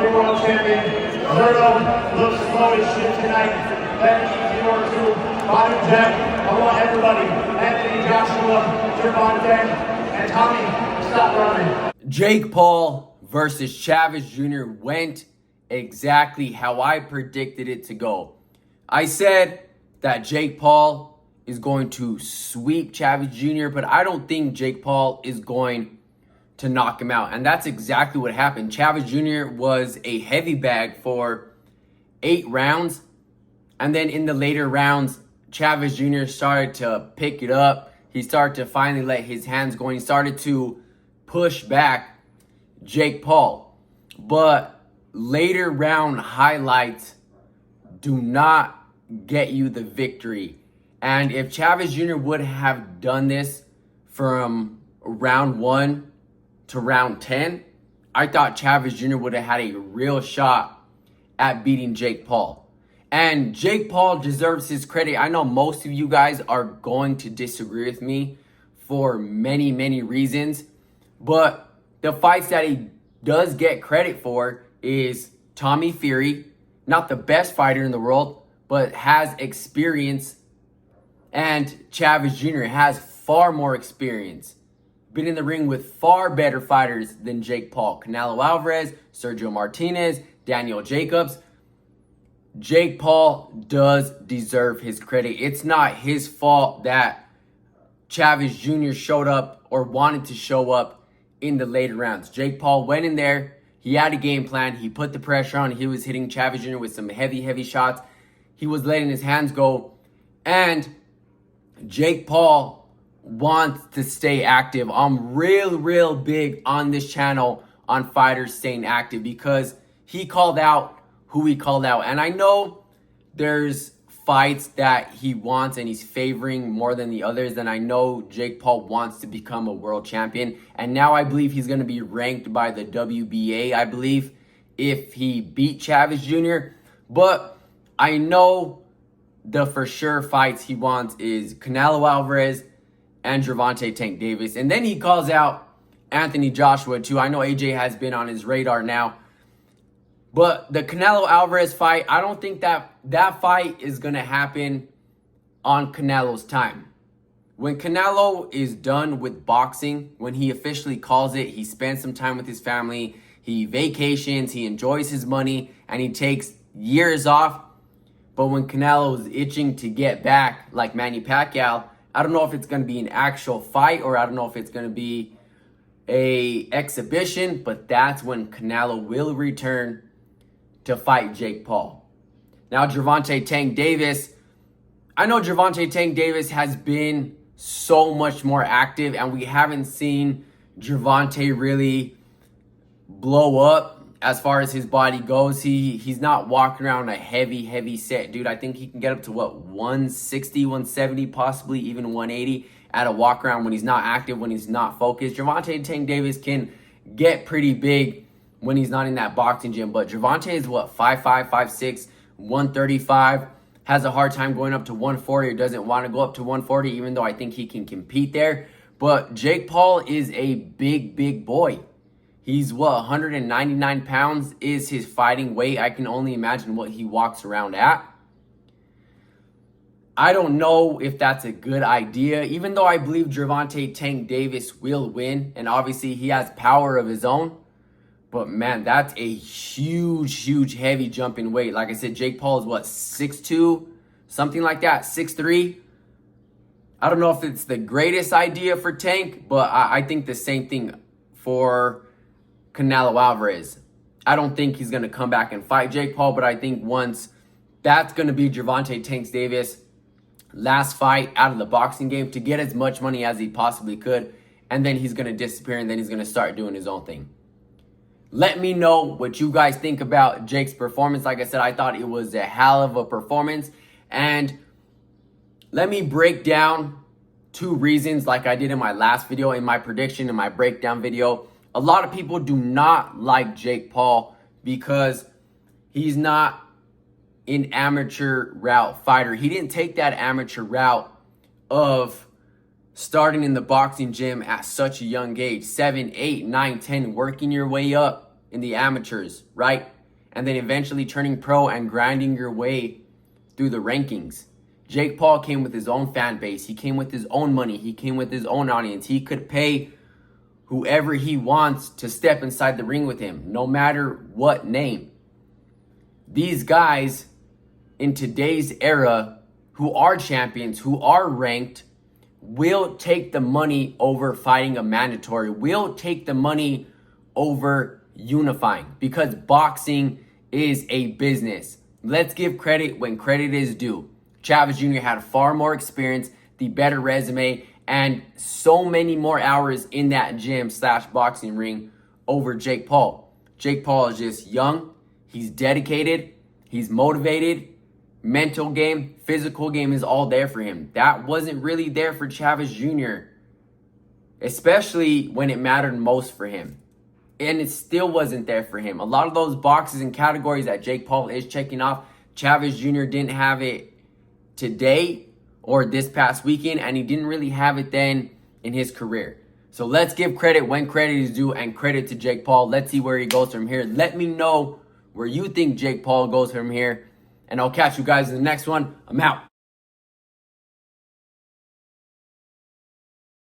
your world champion. Zerto looks slow as shit tonight. Let me your two. Bottom Jack. I want everybody. Anthony, Joshua, Gervonta, and Tommy, stop running. Jake Paul versus Chavez Jr. went exactly how I predicted it to go. I said that Jake Paul is going to sweep Chavez Jr., but I don't think Jake Paul is going to knock him out. And that's exactly what happened. Chavez Jr. was a heavy bag for 8 rounds. And then in the later rounds, Chavez Jr. started to pick it up. He started to finally let his hands go. He started to push back Jake Paul. But later round highlights do not get you the victory. And if Chavez Jr. would have done this from round 1 to round 10, I thought Chavez Jr. would have had a real shot at beating Jake Paul. And Jake Paul deserves his credit. I know most of you guys are going to disagree with me for many, many reasons. But the fights that he does get credit for is Tommy Fury, not the best fighter in the world, but has experience. And Chavez Jr. has far more experience. Been in the ring with far better fighters than Jake Paul. Canelo Alvarez, Sergio Martinez, Daniel Jacobs. Jake Paul does deserve his credit. It's not his fault that Chavez Jr. showed up or wanted to show up in the later rounds. Jake Paul went in there. He had a game plan. He put the pressure on. He was hitting Chavez Jr. with some heavy, heavy shots. He was letting his hands go. And Jake Paul wants to stay active. I'm real big on this channel on fighters staying active because he called out who he called out. And I know there's fights that he wants and he's favoring more than the others. And I know Jake Paul wants to become a world champion. And now I believe he's going to be ranked by the WBA, I believe, if he beat Chavez Jr. But I know the for sure fights he wants is Canelo Alvarez and Gervonta Tank Davis. And then he calls out Anthony Joshua too. I know AJ has been on his radar now. But the Canelo Alvarez fight, I don't think that fight is going to happen on Canelo's time. When Canelo is done with boxing, when he officially calls it, he spends some time with his family, he vacations, he enjoys his money, and he takes years off. But when Canelo is itching to get back, like Manny Pacquiao, I don't know if it's going to be an actual fight or I don't know if it's going to be a exhibition, but that's when Canelo will return to fight Jake Paul. Now, Gervonta Tank Davis, I know Gervonta Tank Davis has been so much more active and we haven't seen Gervonta really blow up as far as his body goes. He's not walking around a heavy set, dude. I think he can get up to 160, 170, possibly even 180 at a walk around when he's not active, when he's not focused. Gervonta Tank Davis can get pretty big when he's not in that boxing gym. But Gervonta is 5'5", 5'6", 135. Has a hard time going up to 140 or doesn't want to go up to 140, even though I think he can compete there. But Jake Paul is a big boy. He's 199 pounds is his fighting weight. I can only imagine what he walks around at. I don't know if that's a good idea, even though I believe Gervonta Tank Davis will win. And obviously he has power of his own. But man, that's a huge heavy jump in weight. Like I said, Jake Paul is 6'2", something like that, 6'3". I don't know if it's the greatest idea for Tank, but I think the same thing for Canelo Alvarez. I don't think he's going to come back and fight Jake Paul, but I think once that's going to be Gervonta Tank Davis' last fight out of the boxing game to get as much money as he possibly could, and then he's going to disappear, and then he's going to start doing his own thing. Let me know what you guys think about Jake's performance. Like I said, I thought it was a hell of a performance. And let me break down 2 reasons like I did in my last video, in my prediction, in my breakdown video. A lot of people do not like Jake Paul because he's not an amateur route fighter. He didn't take that amateur route of starting in the boxing gym at such a young age, 7, 8, 9, 10, working your way up in the amateurs, right? And then eventually turning pro and grinding your way through the rankings. Jake Paul came with his own fan base. He came with his own money. He came with his own audience. He could pay whoever he wants to step inside the ring with him, no matter what name. These guys in today's era who are champions, who are ranked, will take the money over fighting a mandatory, will take the money over unifying, because boxing is a business. Let's give credit when credit is due. Chavez Jr. had far more experience, the better resume, and so many more hours in that gym / boxing ring over Jake Paul. Jake Paul is just young. He's dedicated. He's motivated. Mental game, physical game is all there for him. That wasn't really there for Chavez Jr., especially when it mattered most for him. And it still wasn't there for him. A lot of those boxes and categories that Jake Paul is checking off, Chavez Jr. didn't have it today or this past weekend, and he didn't really have it then in his career. So let's give credit when credit is due, and credit to Jake Paul. Let's see where he goes from here. Let me know where you think Jake Paul goes from here, and I'll catch you guys in the next one. I'm out.